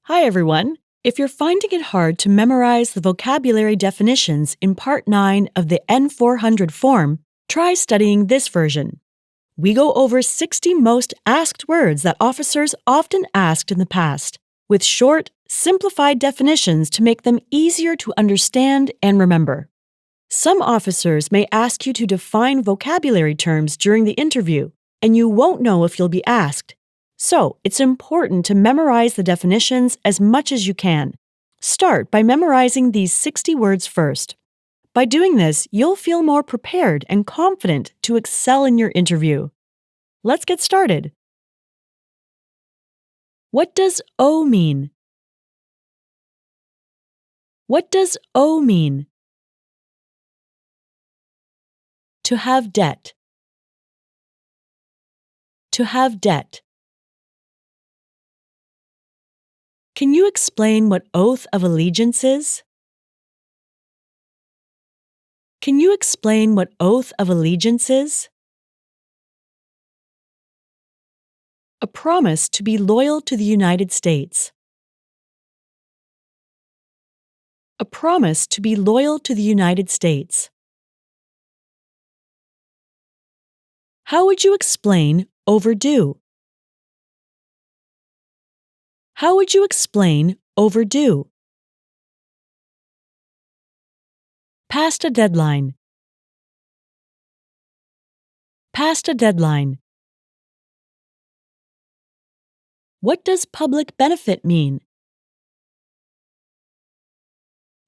Hi, everyone. If you're finding it hard to memorize the vocabulary definitions in Part 9 of the N400 form, try studying this version. We go over 60 most asked words that officers often asked in the past, with short, simplified definitions to make them easier to understand and remember. Some officers may ask you to define vocabulary terms during the interview, and you won't know if you'll be asked. So, it's important to memorize the definitions as much as you can. Start by memorizing these 60 words first. By doing this, you'll feel more prepared and confident to excel in your interview. Let's get started. What does owe mean? What does owe mean? To have debt. To have debt. Can you explain what oath of allegiance is? Can you explain what oath of allegiance is? A promise to be loyal to the United States. A promise to be loyal to the United States. How would you explain overdue? How would you explain overdue? Past a deadline. Past a deadline. What does public benefit mean?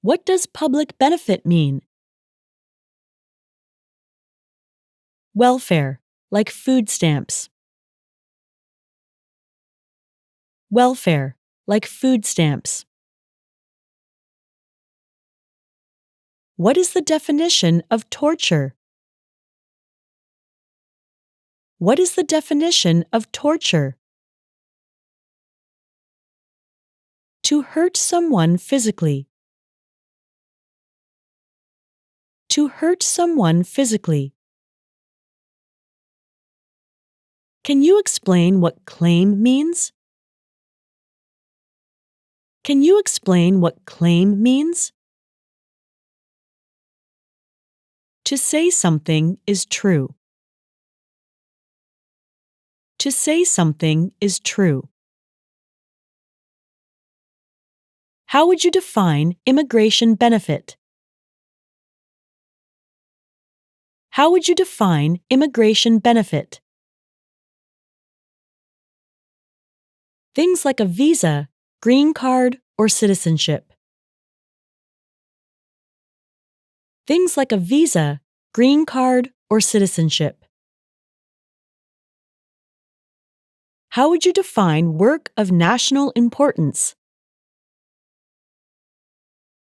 What does public benefit mean? Welfare, like food stamps. Welfare, like food stamps. What is the definition of torture? What is the definition of torture? To hurt someone physically. To hurt someone physically. Can you explain what claim means? Can you explain what claim means? To say something is true. To say something is true. How would you define immigration benefit? How would you define immigration benefit? Things like a visa, green card, or citizenship. Things like a visa, green card, or citizenship. How would you define work of national importance?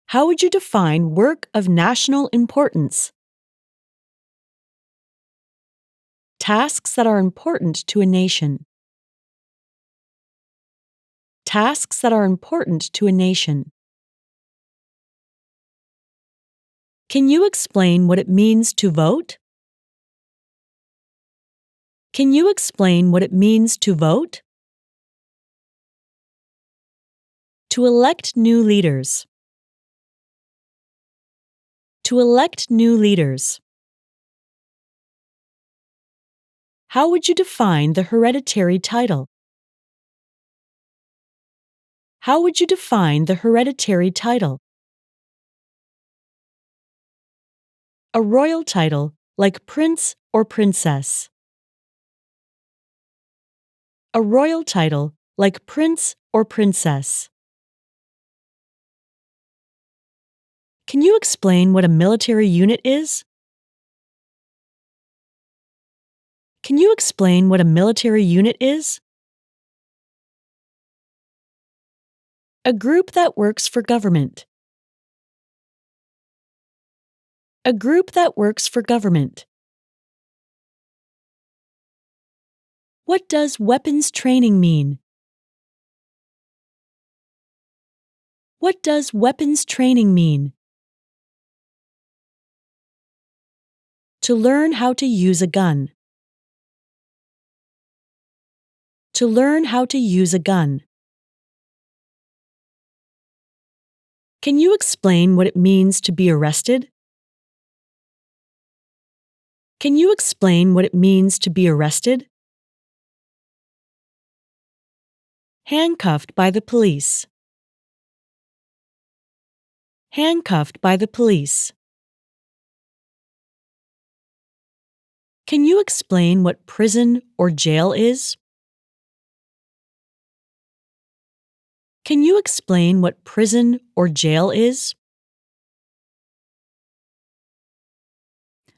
How would you define work of national importance? Tasks that are important to a nation. Tasks that are important to a nation. Can you explain what it means to vote? Can you explain what it means to vote? To elect new leaders. To elect new leaders. How would you define the hereditary title? How would you define the hereditary title? A royal title like prince or princess. A royal title like prince or princess. Can you explain what a military unit is? Can you explain what a military unit is? A group that works for government. A group that works for government. What does weapons training mean? What does weapons training mean? To learn how to use a gun. To learn how to use a gun. Can you explain what it means to be arrested? Can you explain what it means to be arrested? Handcuffed by the police. Handcuffed by the police. Can you explain what prison or jail is? Can you explain what prison or jail is?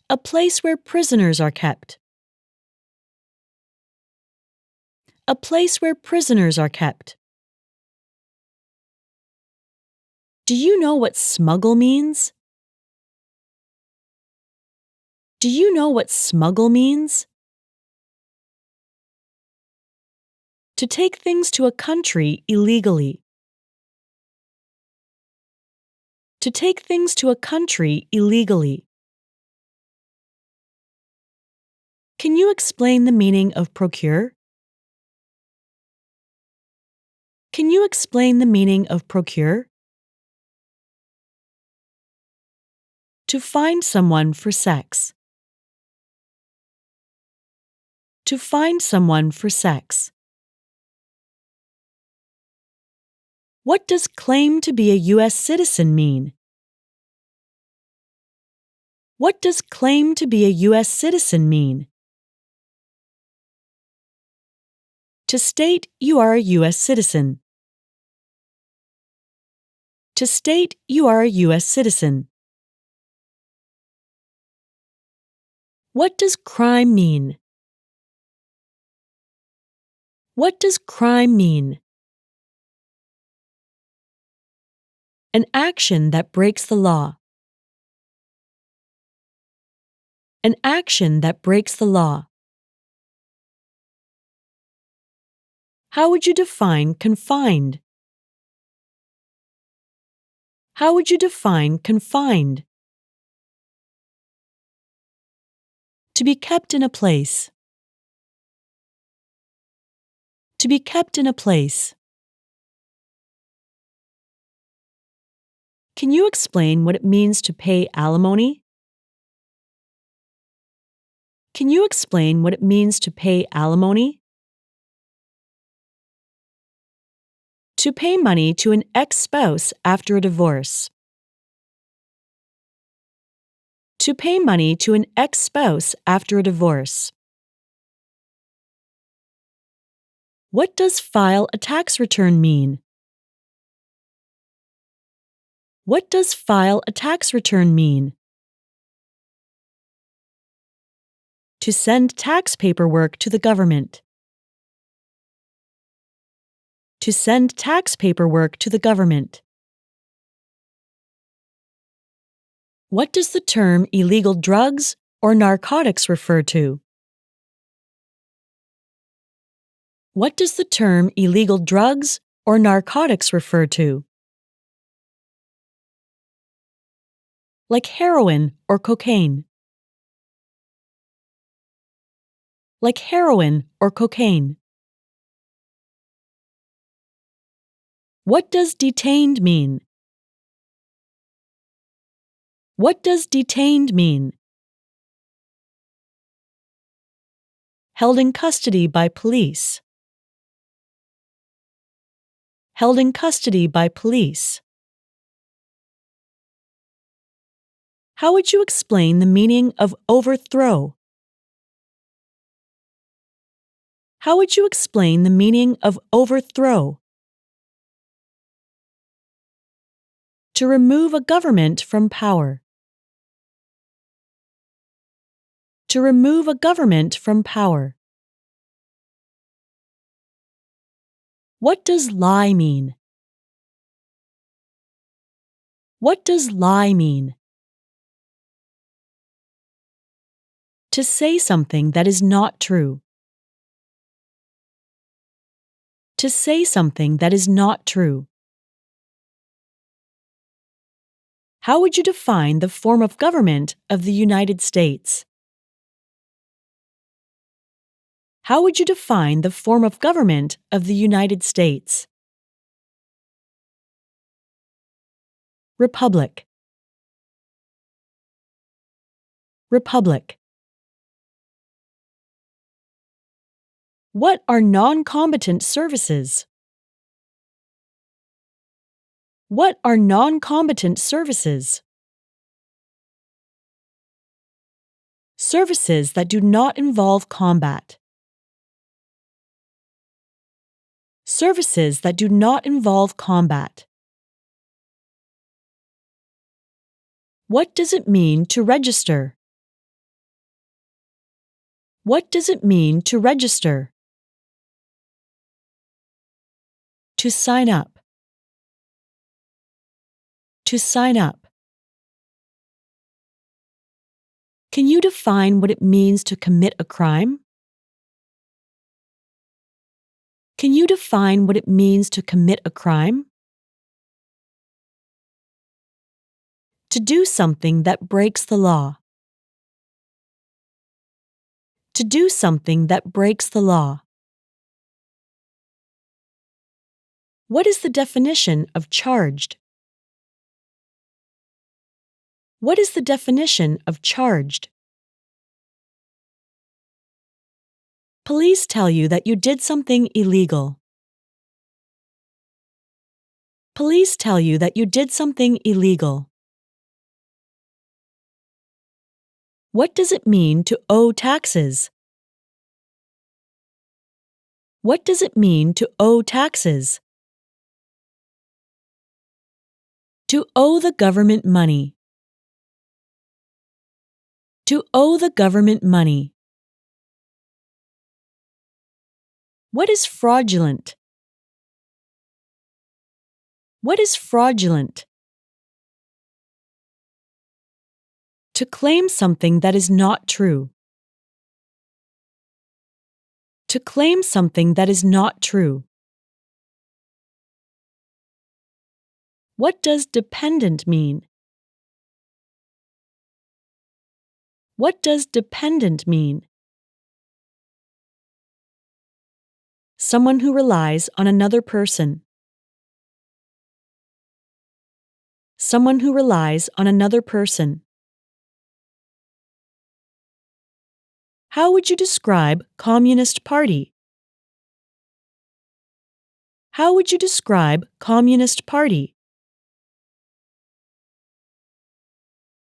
A place where prisoners are kept. A place where prisoners are kept. Do you know what smuggle means? Do you know what smuggle means? To take things to a country illegally. To take things to a country illegally. Can you explain the meaning of procure? Can you explain the meaning of procure? To find someone for sex. To find someone for sex. What does claim to be a US citizen mean? What does claim to be a US citizen mean? To state you are a US citizen. To state you are a US citizen. What does crime mean? What does crime mean? An action that breaks the law. An action that breaks the law. How would you define confined? How would you define confined? To be kept in a place. To be kept in a place. Can you explain what it means to pay alimony? Can you explain what it means to pay alimony? To pay money to an ex-spouse after a divorce. To pay money to an ex-spouse after a divorce. What does file a tax return mean? What does file a tax return mean? To send tax paperwork to the government. To send tax paperwork to the government. What does the term illegal drugs or narcotics refer to? What does the term illegal drugs or narcotics refer to? Like heroin or cocaine. Like heroin or cocaine. What does detained mean? What does detained mean? Held in custody by police. Held in custody by police. How would you explain the meaning of overthrow? How would you explain the meaning of overthrow? To remove a government from power. To remove a government from power. What does lie mean? What does lie mean? To say something that is not true. To say something that is not true. How would you define the form of government of the United States? How would you define the form of government of the United States? Republic. Republic. What are non-combatant services? What are non-combatant services? Services that do not involve combat. Services that do not involve combat. What does it mean to register? What does it mean to register? To sign up. To sign up. Can you define what it means to commit a crime? Can you define what it means to commit a crime? To do something that breaks the law. To do something that breaks the law. What is the definition of charged? What is the definition of charged? Police tell you that you did something illegal. Police tell you that you did something illegal. What does it mean to owe taxes? What does it mean to owe taxes? To owe the government money. To owe the government money. What is fraudulent? What is fraudulent? To claim something that is not true. To claim something that is not true. What does dependent mean? What does dependent mean? Someone who relies on another person. Someone who relies on another person. How would you describe Communist Party? How would you describe Communist Party?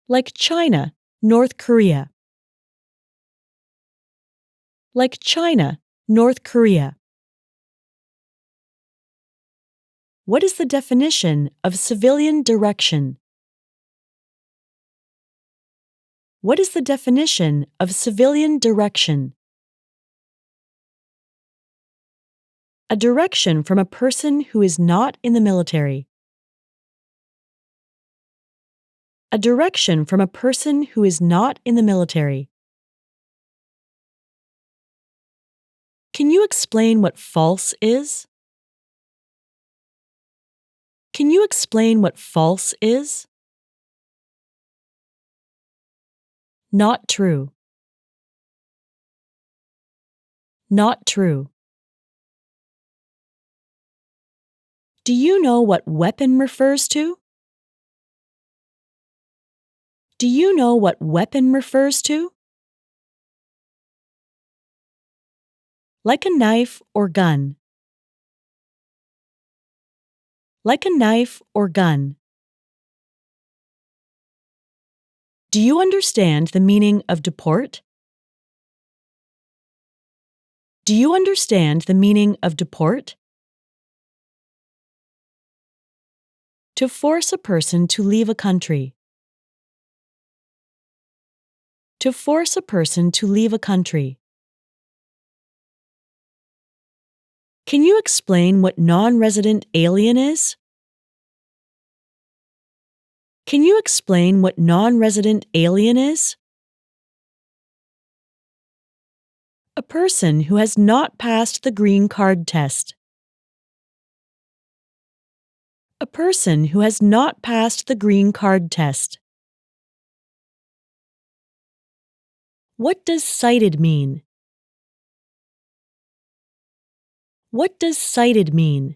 Like China, North Korea. Like China, North Korea. What is the definition of civilian direction? What is the definition of civilian direction? A direction from a person who is not in the military. A direction from a person who is not in the military. Can you explain what false is? Can you explain what false is? Not true. Not true. Do you know what weapon refers to? Do you know what weapon refers to? Like a knife or gun. Like a knife or gun. Do you understand the meaning of deport? Do you understand the meaning of deport? To force a person to leave a country. To force a person to leave a country. Can you explain what non-resident alien is? Can you explain what non-resident alien is? A person who has not passed the green card test. A person who has not passed the green card test. What does cited mean? What does cited mean?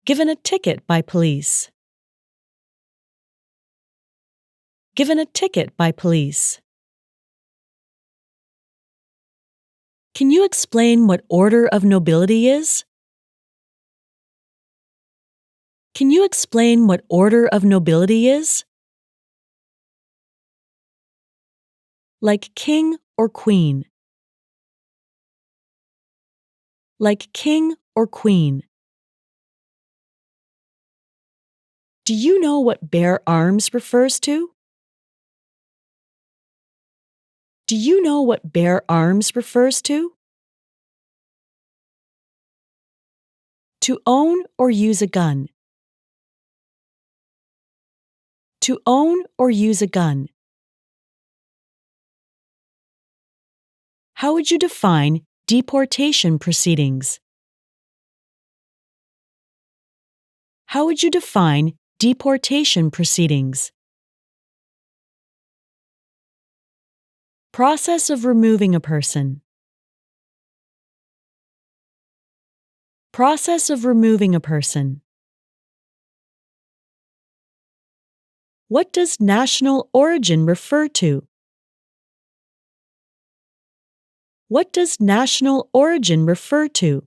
Given a ticket by police. Given a ticket by police. Can you explain what order of nobility is? Can you explain what order of nobility is? Like king or queen. Like king or queen. Do you know what bear arms refers to? Do you know what bear arms refers to? To own or use a gun. To own or use a gun. How would you define deportation proceedings? How would you define deportation proceedings? Process of removing a person. Process of removing a person. What does national origin refer to? What does national origin refer to?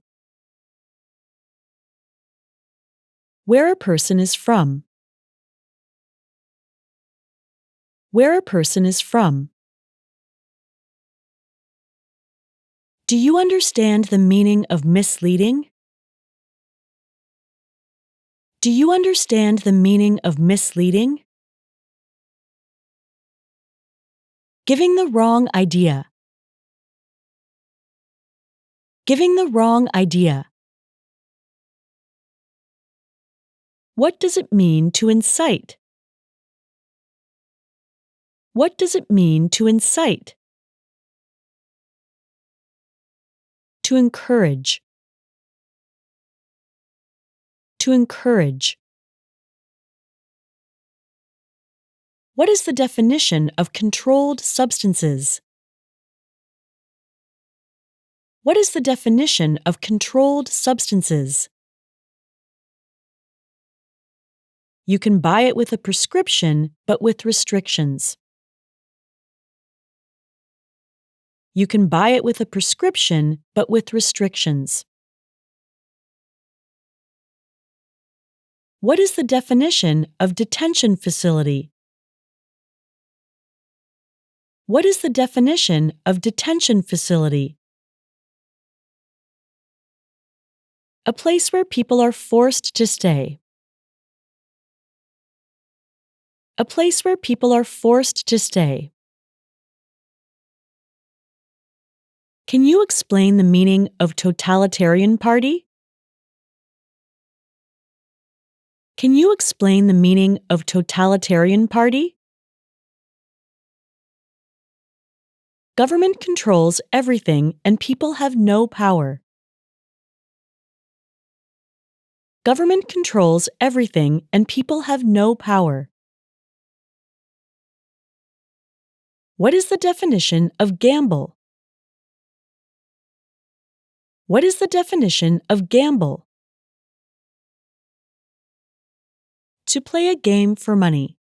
Where a person is from. Where a person is from. Do you understand the meaning of misleading? Do you understand the meaning of misleading? Giving the wrong idea. Giving the wrong idea. What does it mean to incite? What does it mean to incite? To encourage. To encourage. What is the definition of controlled substances? What is the definition of controlled substances? You can buy it with a prescription, but with restrictions. You can buy it with a prescription, but with restrictions. What is the definition of detention facility? What is the definition of detention facility? A place where people are forced to stay. A place where people are forced to stay. Can you explain the meaning of totalitarian party? Can you explain the meaning of totalitarian party? Government controls everything and people have no power. Government controls everything and people have no power. What is the definition of gamble? What is the definition of gamble? To play a game for money.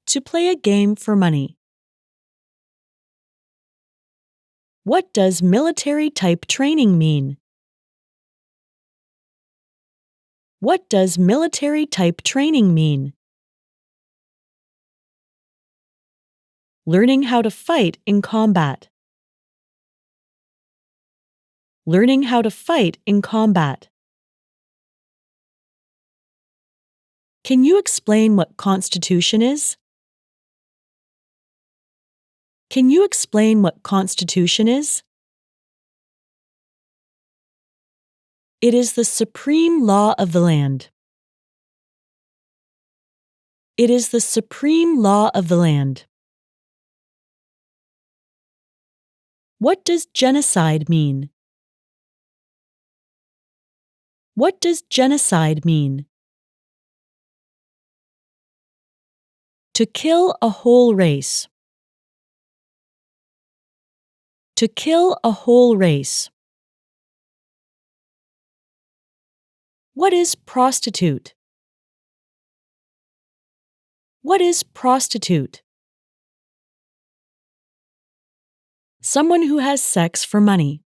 To play a game for money. What does military-type training mean? What does military-type training mean? Learning how to fight in combat. Learning how to fight in combat. Can you explain what Constitution is? Can you explain what Constitution is? It is the supreme law of the land. It is the supreme law of the land. What does genocide mean? What does genocide mean? To kill a whole race. To kill a whole race. What is prostitute? What is prostitute? Someone who has sex for money.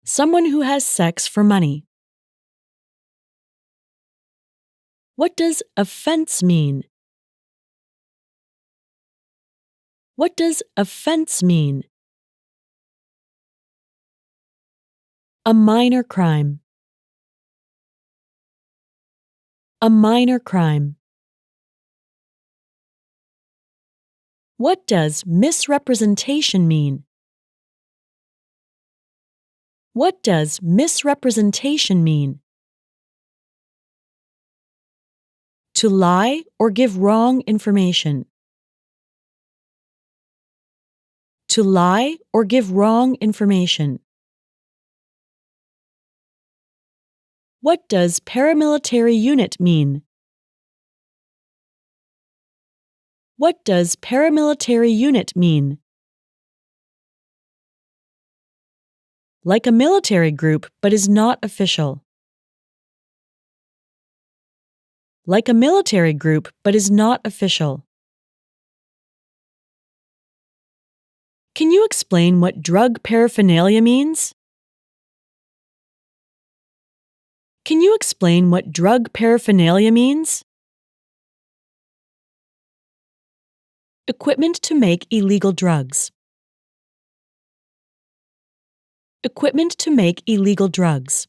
Someone who has sex for money. What does offense mean? What does offense mean? A minor crime. A minor crime. What does misrepresentation mean? What does misrepresentation mean? To lie or give wrong information. To lie or give wrong information. What does paramilitary unit mean? What does paramilitary unit mean? Like a military group but is not official. Like a military group but is not official. Can you explain what drug paraphernalia means? Can you explain what drug paraphernalia means? Equipment to make illegal drugs. Equipment to make illegal drugs.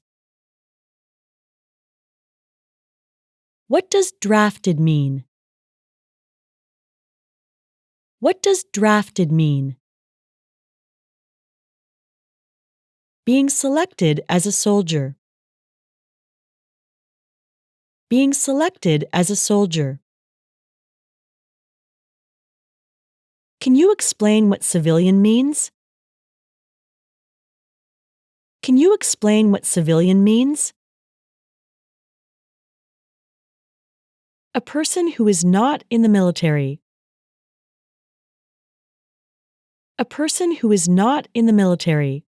What does drafted mean? What does drafted mean? Being selected as a soldier. Being selected as a soldier. Can you explain what civilian means? Can you explain what civilian means? A person who is not in the military. A person who is not in the military.